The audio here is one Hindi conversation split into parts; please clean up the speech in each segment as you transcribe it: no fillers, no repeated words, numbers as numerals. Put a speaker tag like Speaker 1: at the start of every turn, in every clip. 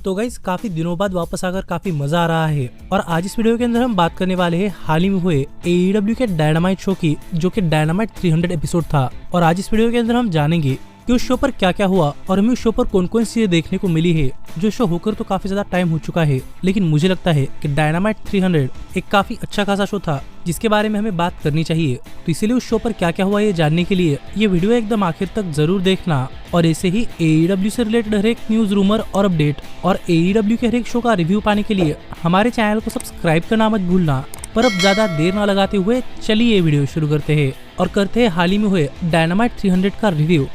Speaker 1: तो गाइस काफी दिनों बाद वापस आकर काफी मजा आ रहा है और आज इस वीडियो के अंदर हम बात करने वाले हैं हाल ही में हुए AEW के डायनामाइट शो की, जो कि डायनामाइट 300 एपिसोड था। और आज इस वीडियो के अंदर हम जानेंगे कि उस शो पर क्या क्या हुआ और हमें उस शो पर कौन कौन सी चीजें देखने को मिली है। जो शो होकर तो काफी ज्यादा टाइम हो चुका है, लेकिन मुझे लगता है कि डायनामाइट 300 एक काफी अच्छा खासा शो था जिसके बारे में हमें बात करनी चाहिए। तो इसीलिए उस शो पर क्या क्या हुआ ये जानने के लिए ये वीडियो एकदम आखिर तक जरूर देखना। और ऐसे ही AEW से रिलेटेड हर एक न्यूज, रूमर और अपडेट और AEW के हर एक शो का रिव्यू पाने के लिए हमारे चैनल को सब्सक्राइब करना मत भूलना। पर अब ज्यादा देर न लगाते हुए चलिए ये वीडियो शुरू करते हैं और करते हैं हाल ही में हुए डायनामाइट 300 का रिव्यू।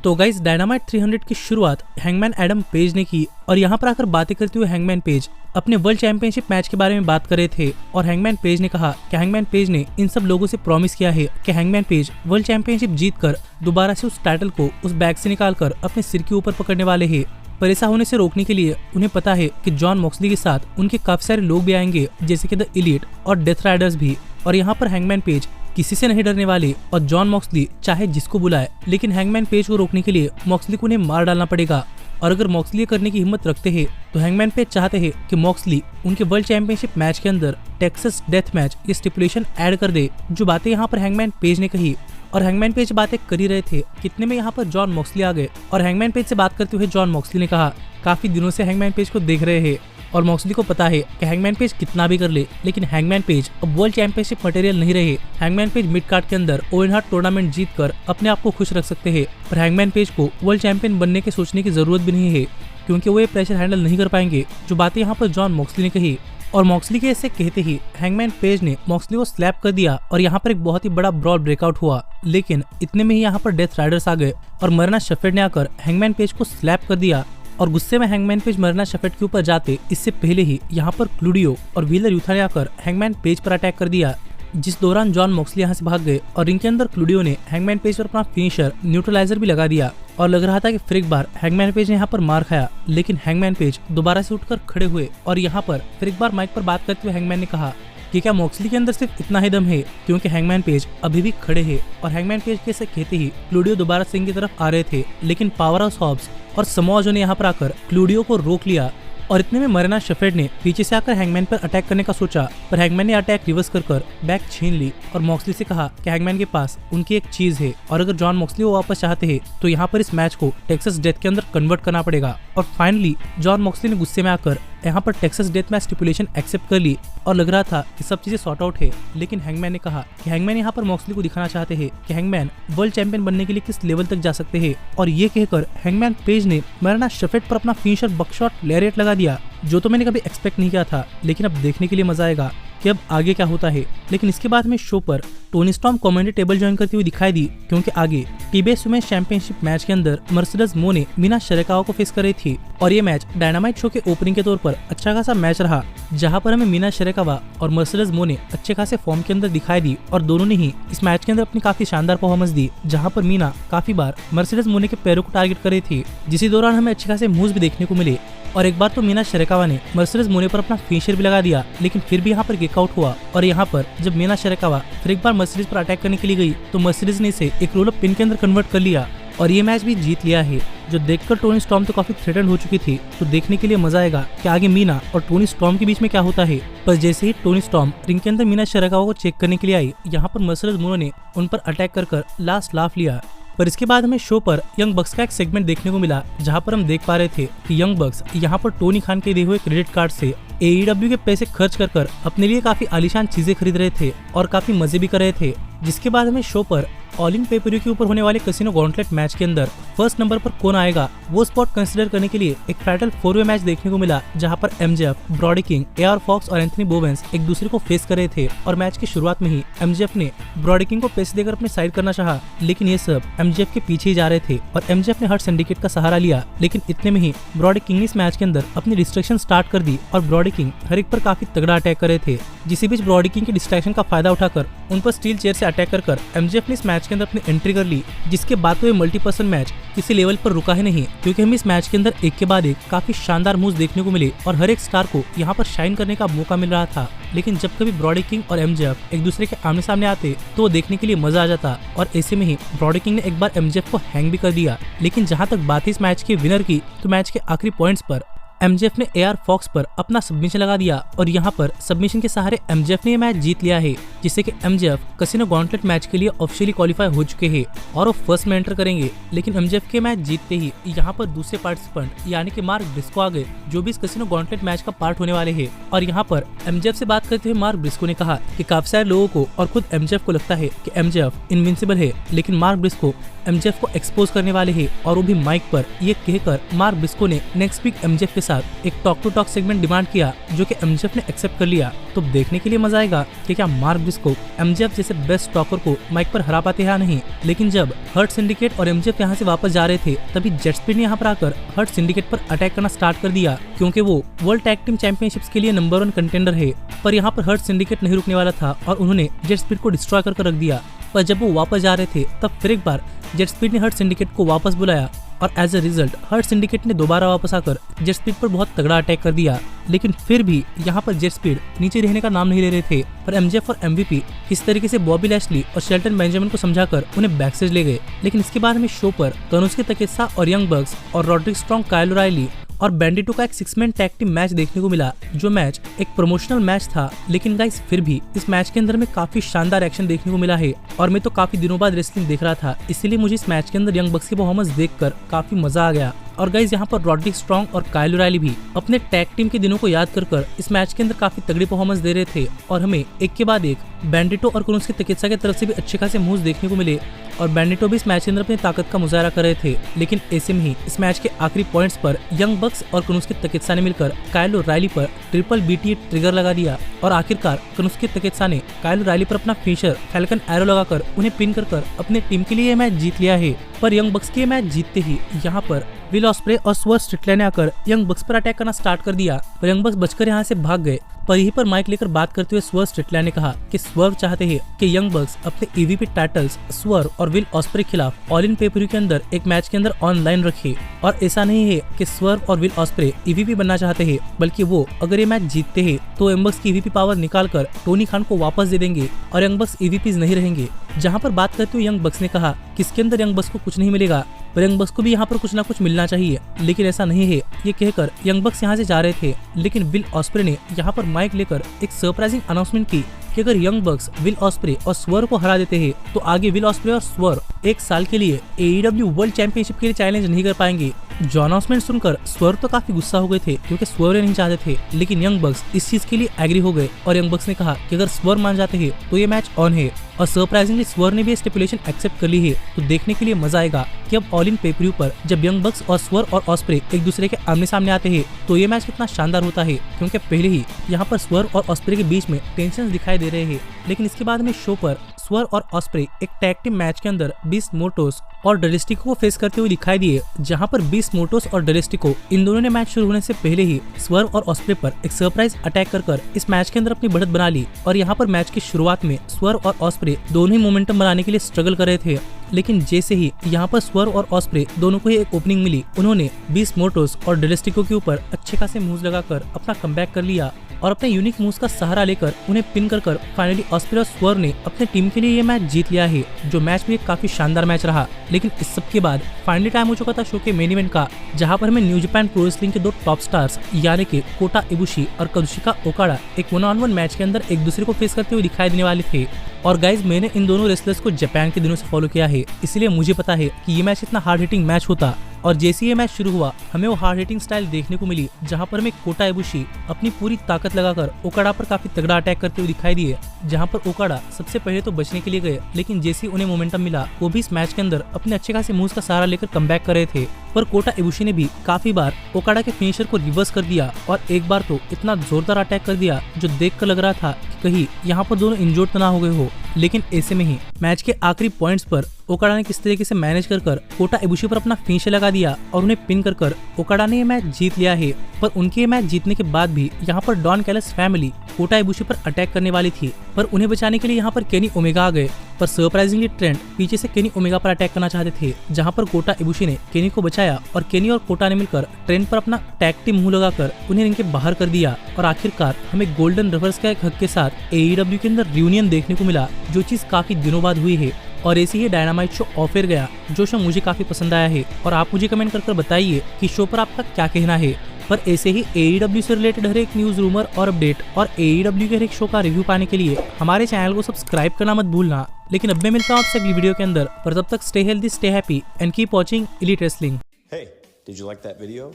Speaker 1: तो गाइस डायनामाइट 300 की शुरुआत हैंगमैन एडम पेज ने की और यहाँ पर आकर बातें करते हुए हैंगमैन पेज अपने वर्ल्ड चैंपियनशिप मैच के बारे में बात कर रहे थे। और हैंगमैन पेज ने कहा कि हैंगमैन पेज ने इन सब लोगों से प्रॉमिस किया है कि हैंगमैन पेज वर्ल्ड चैंपियनशिप जीतकर दोबारा से उस टाइटल को उस बैग से निकालकर अपने सिर के ऊपर पकड़ने वाले हैं। पर ऐसा होने से रोकने के लिए उन्हें पता है कि जॉन मॉक्सली के साथ उनके काफी सारे लोग भी आएंगे, जैसे कि द एलीट और डेथ राइडर्स भी। और यहाँ पर हैंगमैन पेज किसी से नहीं डरने वाले और जॉन मॉक्सली चाहे जिसको बुलाए, लेकिन हैंगमैन पेज को रोकने के लिए मॉक्सली को उन्हें मार डालना पड़ेगा। और अगर मॉक्सली करने की हिम्मत रखते हैं तो हैंगमैन पेज चाहते हैं कि मॉक्सली उनके वर्ल्ड चैंपियनशिप मैच के अंदर टेक्सास डेथ मैच ये स्टिपुलेशन ऐड कर दे। जो बातें यहाँ पर हैंगमैन पेज ने कही और हैंगमैन पेज बातें कर ही रहे थे, कितने में यहाँ पर जॉन मॉक्सली आ गए। और हैंगमैन पेज से बात करते हुए जॉन मॉक्सली ने कहा काफी दिनों से हैंगमैन पेज को देख रहे हैं और मॉक्सली को पता है कि हैंगमैन पेज कितना भी कर ले, लेकिन हैंगमैन पेज अब वर्ल्ड चैंपियनशिप मटेरियल नहीं रहे। हैंगमैन पेज मिड कार्ड के अंदर ओवन हार्ट टूर्नामेंट जीतकर अपने आप को खुश रख सकते हैं, पर हैंगमैन पेज को वर्ल्ड चैंपियन बनने के सोचने की जरूरत भी नहीं है, क्योंकि वो ये प्रेशर हैंडल नहीं कर पाएंगे। जो बातें यहाँ पर जॉन मॉक्सली ने कही और मॉक्सली के ऐसे कहते ही हैंगमैन पेज ने मॉक्सली को स्लैप कर दिया और यहाँ पर एक बहुत ही बड़ा ब्रॉड ब्रेकआउट हुआ। लेकिन इतने में ही यहाँ पर डेथ राइडर्स आ गए और मरना शेफर्ड ने आकर हैंगमैन पेज को स्लैप कर दिया। और गुस्से में हैंगमैन पेज मरना शेफर्ड के ऊपर जाते इससे पहले ही यहाँ पर क्लूडियो और व्हीलर यूथा ने आकर हैंगमैन पेज पर अटैक कर दिया, जिस दौरान जॉन मॉक्सली यहाँ से भाग गए और रिंग के अंदर क्लूडियो ने हैंगमैन पेज पर अपना फिनिशर न्यूट्रलाइजर भी लगा दिया। और लग रहा था कि फिर एक बार हैंगमैन पेज ने यहाँ पर मार खाया, लेकिन हैंगमैन पेज दोबारा से उठकर खड़े हुए और यहाँ पर फिर एक बार माइक पर बात करते हुए हैंगमैन ने कहा कि क्या मॉक्सली के अंदर सिर्फ इतना ही दम है, क्योंकि हैंगमैन पेज अभी भी खड़े हैं। और हैंगमैन पेज के से कहते ही क्लूडियो दोबारा सिंह की तरफ आ रहे थे, लेकिन पावर हाउस हॉब्स और समोआ जो ने यहाँ पर आकर क्लूडियो को रोक लिया। और इतने में मरना शेफर्ड ने पीछे से आकर हैंगमैन पर अटैक करने का सोचा, पर हैंगमैन ने अटैक रिवर्स कर बैग छीन ली और मॉक्सली से कहा कि हैंगमैन के पास उनकी एक चीज है और अगर जॉन मॉक्सली वो वापस चाहते हैं तो यहाँ पर इस मैच को टेक्सास डेथ के अंदर कन्वर्ट करना पड़ेगा। और फाइनली जॉन मॉक्सली ने गुस्से में आकर यहाँ पर Texas death match stipulation accept कर ली और लग रहा था कि सब चीजें सॉर्ट आउट है। लेकिन हैंगमैन ने कहा कि हैंगमैन यहाँ पर मॉक्सली को दिखाना चाहते हैं कि हैंगमैन वर्ल्ड चैंपियन बनने के लिए किस लेवल तक जा सकते हैं। और ये कहकर हैंगमैन पेज ने मरना शेफर्ड पर अपना फिनिशर बकशॉट लैरिएट लगा दिया, जो तो मैंने कभी एक्सपेक्ट नहीं किया था, लेकिन अब देखने के लिए मजा आएगा कि अब आगे क्या होता है। लेकिन इसके बाद में शो पर Tony storm commentary table join करती हुई दिखाई दी, क्योंकि आगे TBS वुमेन्स चैंपियनशिप मैच के अंदर मर्सिडीज मो ने मीना शिराकावा को फेस कर रही थी। और ये मैच डायनामाइट शो के ओपनिंग के तौर पर अच्छा खासा मैच रहा, जहां पर हमें मीना शिराकावा और मर्सिडीज मो ने अच्छे खासे फॉर्म के अंदर दिखाई दी और दोनों ने ही इस मैच के अंदर अपनी काफी शानदार परफॉर्मेंस दी, जहां पर मीना काफी बार मर्सिडीज मो के पैरों को टारगेट कर रही थी, जिसी दौरान हमें अच्छे खासे मूव्स भी देखने को मिले। और एक बार तो मीना शिराकावा ने मर्सिडीज मोने पर अपना फिनिशर भी लगा दिया, लेकिन फिर भी यहाँ पर किकआउट हुआ। और यहाँ पर जब मीना शिराकावा फिर एक बार मर्सिडीज पर अटैक करने के लिए गई तो मर्सिडीज ने इसे एक रोल अप पिन के अंदर कन्वर्ट कर लिया और ये मैच भी जीत लिया है, जो देखकर टोनी स्टॉर्म तो काफी थ्रेटन हो चुकी थी। तो देखने के लिए मजा आएगा कि आगे मीना और टोनी स्टॉर्म के बीच में क्या होता है। पर जैसे ही टोनी स्टॉर्म रिंग के अंदर मीना शिराकावा को चेक करने के लिए आई, यहाँ पर मर्सिडीज मोने ने उन पर अटैक कर लास्ट लाफ लिया। पर इसके बाद हमें शो पर यंग बक्स का एक सेगमेंट देखने को मिला, जहां पर हम देख पा रहे थे कि यंग बक्स यहाँ पर टोनी खान के दिए हुए क्रेडिट कार्ड से AEW के पैसे खर्च कर अपने लिए काफी आलीशान चीजें खरीद रहे थे और काफी मजे भी कर रहे थे। जिसके बाद हमें शो पर ऑल इन पेपर के ऊपर होने वाले कैसीनो गॉन्टलेट मैच के अंदर फर्स्ट नंबर पर कौन आएगा वो स्पॉट कंसीडर करने के लिए एक फैटल 4-वे मैच देखने को मिला, जहां पर MJF, Brody King, AR Fox और एंथनी बोवेंस एक दूसरे को फेस कर रहे थे। और मैच की शुरुआत में ही MJF ने ब्रॉडी किंग को पैसे देकर अपने साइड करना चाहा, लेकिन ये सब MJF के पीछे ही जा रहे थे और MJF ने हर्ट सिंडिकेट का सहारा लिया। लेकिन इतने में ही ब्रॉडी किंग ने इस मैच के अंदर अपनी डिस्ट्रैक्शन स्टार्ट कर दी और ब्रॉडी किंग हर एक पर काफी तगड़ा अटैक कर रहे थे। जिस बीच ब्रॉडी किंग के डिस्ट्रैक्शन का फायदा उठाकर उन पर स्टील चेयर से अटैक कर MJF ने इस मैच मैच के अंदर अपनी एंट्री कर ली, जिसके बाद तो ये मल्टीपर्सन मैच किसी लेवल पर रुका ही नहीं, क्योंकि हमें इस मैच के अंदर एक के बाद एक काफी शानदार मूव्स देखने को मिले और हर एक स्टार को यहाँ पर शाइन करने का मौका मिल रहा था। लेकिन जब कभी ब्रॉडी किंग और एमजेएफ एक दूसरे के आमने सामने आते तो वो देखने के लिए मजा आ जाता, और ऐसे में ही ब्रॉडी किंग ने एक बार एमजेएफ को हैंग भी कर दिया। लेकिन जहाँ तक बात है इस मैच के विनर की, तो मैच के आखिरी पॉइंट्स पर एमजेएफ ने एआर फॉक्स पर अपना सबमिशन लगा दिया और यहाँ पर सबमिशन के सहारे एमजेएफ ने ये मैच जीत लिया है, जिससे कि एमजेएफ कैसीनो गॉन्टलेट मैच के लिए ऑफिशियली क्वालिफाई हो चुके हैं और वो फर्स्ट में एंटर करेंगे। लेकिन एमजेएफ के मैच जीतते ही यहाँ पर दूसरे पार्टिसिपेंट यानी कि मार्क ब्रिस्को आ गए, जो भी इस कैसीनो गॉन्टलेट मैच का पार्ट होने वाले हैं। और यहाँ पर एमजेएफ से बात करते हुए मार्क ब्रिस्को ने कहा कि काफी सारे लोगों को और खुद एमजेएफ को लगता है कि एमजेएफ इनविंसिबल है, लेकिन मार्क ब्रिस्को एमजेएफ को एक्सपोज करने वाले हैं। और वो भी माइक पर ये कहकर मार्क ब्रिस्को ने नेक्स्ट वीक एमजेएफ के साथ एक talk to talk segment demand किया, जो कि एमजेएफ ने एक्सेप्ट कर लिया। तो देखने के लिए मजा आएगा कि क्या मार्क ब्रिस्को एमजेएफ जैसे बेस्ट टॉकर को माइक पर हरा पाते हैं या नहीं। लेकिन जब हर्ट सिंडिकेट और एमजेएफ यहाँ से वापस जा रहे थे, तभी जेट स्पीड ने यहाँ पर आकर हर्ट सिंडिकेट पर अटैक करना स्टार्ट कर दिया, क्योंकि वो वर्ल्ड टैग टीम चैंपियनशिप्स के लिए नंबर 1 कंटेंडर है। पर यहाँ पर हर्ट सिंडिकेट नहीं रुकने वाला था और उन्होंने जेट स्पीड को डिस्ट्रॉय कर रख दिया। पर जब वो वापस जा रहे थे, तब फिर एक बार जेट स्पीड ने हर्ट सिंडिकेट को वापस बुलाया और as a result Hurt Syndicate ने दोबारा वापस आकर जेट स्पीड पर बहुत तगड़ा अटैक कर दिया। लेकिन फिर भी यहाँ पर जेट स्पीड नीचे रहने का नाम नहीं ले रहे थे, पर एमजेएफ और एमवीपी इस तरीके से बॉबी लैशली और शेल्टन बेंजामिन को समझाकर उन्हें बैकस्टेज ले गए। लेकिन इसके बाद हमें शो पर कनुस्के तकेत्सा और यंग बक्स और रॉड्रिक स्ट्रॉन्ग, काइल ओराइली और बैंडिटो का एक 6-मैन टैग टीम मैच देखने को मिला, जो मैच एक प्रमोशनल मैच था। लेकिन गाइस फिर भी इस मैच के अंदर में काफी शानदार एक्शन देखने को मिला है और मैं तो काफी दिनों बाद रेसलिंग देख रहा था, इसीलिए मुझे इस मैच के अंदर यंग बक्स की परफॉर्मेंस देखकर काफी मजा आ गया। और गाइस यहाँ पर रॉड्रिक स्ट्रॉन्ग और काइल ओराइली भी अपने टैग टीम के दिनों को याद कर इस मैच के अंदर काफी तगड़ी परफॉर्मेंस दे रहे थे और हमें एक के बाद एक बैंडिटो और कनुस्के तकेत्सा की तरफ से भी अच्छे खासे मूव्स देखने को मिले और बैंडिटो भी इस मैच के अंदर अपनी ताकत का मुजाहरा कर रहे थे। लेकिन ऐसे में ही इस मैच के आखिरी पॉइंट्स पर यंग बक्स और कनुस्के तकेत्सा ने मिलकर काइल ओराइली पर ट्रिपल BTA ट्रिगर लगा दिया और आखिरकार कनुस्के तकेत्सा ने काइल ओराइली पर अपना फिनिशर फैल्कन एरो लगाकर उन्हें पिन कर अपने टीम के लिए यह मैच जीत लिया है। पर यंग बक्स के मैच जीतते ही यहाँ पर विल ऑस्प्रे और स्वर्व स्ट्रिकलैंड ने आकर यंग बक्स पर अटैक करना स्टार्ट कर दिया, पर यंग बक्स बचकर यहाँ से भाग गए। पर यहीं पर माइक लेकर बात करते हुए स्वर्व स्ट्रिकलैंड ने कहा कि स्वर्व चाहते हैं कि यंग बक्स अपने EVP टाइटल्स स्वर्व और विल ऑस्प्रे के खिलाफ ऑल इन पेपर के अंदर एक मैच के अंदर ऑनलाइन रखे। और ऐसा नहीं है कि स्वर्व और विल ऑस्प्रे EVP बनना चाहते हैं, बल्कि वो अगर ये मैच जीतते हैं तो यंग बक्स की EVP पावर निकाल कर टोनी खान को वापस दे देंगे और यंग बक्स EVPs नहीं रहेंगे। जहाँ पर बात करते हुए यंग बक्स ने कहा कि इसके अंदर यंग बक्स को कुछ नहीं मिलेगा, पर यंग बक्स को भी यहाँ पर कुछ ना कुछ मिलना चाहिए, लेकिन ऐसा नहीं है। ये कहकर यंग बक्स यहाँ से जा रहे थे, लेकिन विल ऑस्प्रे ने यहाँ पर माइक लेकर एक सरप्राइजिंग अनाउंसमेंट की कि अगर यंग बक्स विल ऑस्प्रे और स्वर्व को हरा देते हैं तो आगे विल ऑस्प्रे और स्वर्व 1 साल के लिए AEW वर्ल्ड चैंपियनशिप के लिए चैलेंज नहीं कर पाएंगे। जो अनाउंसमेंट सुनकर स्वर्व तो काफी गुस्सा हो गए थे, क्योंकि स्वर्व नहीं चाहते थे, लेकिन यंग बक्स इस चीज के लिए एग्री हो गए और यंग बक्स ने कहा कि अगर स्वर्व मान जाते हैं तो ये मैच ऑन है। और सरप्राइजिंगली स्वर्व ने भी स्टिपुलेशन एक्सेप्ट कर ली है। तो देखने के लिए मजा आएगा कि अब ऑल इन पेपर पर जब यंग बक्स और स्वर्व और ऑस्प्रे एक दूसरे के आमने सामने आते हैं तो ये मैच कितना शानदार होता है, क्योंकि पहले ही यहाँ पर स्वर्व और ऑस्प्रे के बीच में टेंशन दिखाई दे रहे हैं। लेकिन इसके बाद में शो पर स्वर्व और ऑस्प्रे एक टैग टीम मैच के अंदर बीस्ट मोटोस और डेलिस्टिको को फेस करते हुए दिखाई दिए, जहां पर बीस्ट मोटोस और डेलिस्टिको इन दोनों ने मैच शुरू होने से पहले ही स्वर्व और ऑस्प्रे पर एक सरप्राइज अटैक कर इस मैच के अंदर अपनी बढ़त बना ली। और यहाँ पर मैच की शुरुआत में स्वर्व और ऑस्प्रे दोनों ही मोमेंटम बनाने के लिए स्ट्रगल कर रहे थे, लेकिन जैसे ही यहाँ पर स्वर्व और ऑस्प्रे दोनों को ही एक ओपनिंग मिली, उन्होंने बीस्ट मोटोस और डेलिस्टिको के ऊपर अच्छे खासे मूव्स लगाकर अपना कमबैक कर लिया और अपने यूनिक मूव्स का सहारा लेकर उन्हें पिन कर फाइनली ऑस्प्रे और स्वर्व ने अपने टीम के लिए ये मैच जीत लिया है, जो मैच भी एक काफी शानदार मैच रहा। लेकिन इस सब के बाद फाइनली टाइम हो चुका था शो के मेन इवेंट का, जहां पर हमें न्यू जापान प्रो रेसलिंग के 2 टॉप स्टार्स यानी कि कोटा इबुशी और काजुशिका ओकाडा एक 1-on-1 मैच के अंदर एक दूसरे को फेस करते हुए दिखाई देने वाले थे। और गाइज मैंने इन दोनों रेसलर्स को जापान के दिनों से फॉलो किया है, इसलिए मुझे पता है कि ये मैच इतना हार्ड हिटिंग मैच होता। और जैसे ये मैच शुरू हुआ हमें वो हार्ड हिटिंग स्टाइल देखने को मिली, जहां पर हमें कोटा इबुशी अपनी पूरी ताकत लगाकर ओकाडा पर काफी तगड़ा अटैक करते हुए दिखाई दिए, जहां पर ओकाडा सबसे पहले तो बचने के लिए गए, लेकिन जैसे उन्हें मोमेंटम मिला वो भी इस मैच के अंदर अपने अच्छे खासे मूव्स का सहारा लेकर कमबैक कर रहे थे। पर कोटा इबुशी ने भी काफी बार ओकाडा के फिनिशर को रिवर्स कर दिया और एक बार तो इतना जोरदार अटैक कर दिया जो देखकर लग रहा था कि कहीं यहाँ पर दोनों इंजोर्ड तो ना हो गए हो। लेकिन ऐसे में ही मैच के आखिरी पॉइंट्स पर ओकाडा ने किस तरीके से मैनेज कर कोटा इबुशी पर अपना फिनिशर लगा दिया और उन्हें पिन कर ओकाडा ने ये मैच जीत लिया है। पर उनके ये मैच जीतने के बाद भी यहाँ पर डॉन कैलस फैमिली कोटा इबुशी पर अटैक करने वाली थी, पर उन्हें बचाने के लिए यहाँ पर केनी ओमेगा आ गए पर सरप्राइजिंगली ट्रेंट पीछे से केनी ओमेगा पर अटैक करना चाहते थे, जहां पर कोटा इबुशी ने केनी को बचाया और केनी और कोटा ने मिलकर ट्रेंट पर अपना टैग टीम मुंह लगाकर उन्हें रिंग के बाहर कर दिया। और आखिरकार हमें गोल्डन रिवर्स का एक हक के साथ AEW के अंदर रियूनियन देखने को मिला, जो चीज काफी दिनों बाद हुई है। और ऐसे ही डायनामाइट शो ऑफ एयर गया, जो शो मुझे काफी पसंद आया है। और आप मुझे कमेंट कर बताइए कि शो पर आपका क्या कहना है। पर ऐसे ही AEW से रिलेटेड हर एक न्यूज, रूमर और अपडेट और AEW के हर एक शो का रिव्यू पाने के लिए हमारे चैनल को सब्सक्राइब करना मत भूलना। लेकिन अब मैं मिलता हूँ आपसे अगली वीडियो के अंदर, पर तब तक stay healthy, stay happy and keep watching elite wrestling.
Speaker 2: Hey, did you like that video?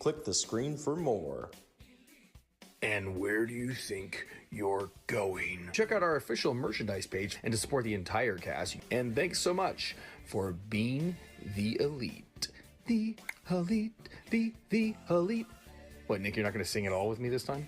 Speaker 2: Click the screen for more.
Speaker 3: And where do you think you're going? Check out our official merchandise page and to support the entire cast. And thanks so much for being the elite. The elite. What, Nick, you're not going to sing it all with me this time?